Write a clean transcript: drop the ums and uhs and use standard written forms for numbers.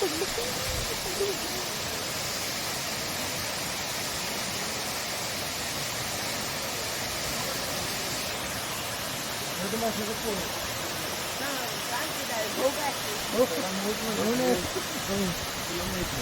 Ito masagot po. Saan kita? Bugas. Oh, ang mood mo. Ano? Kilometer.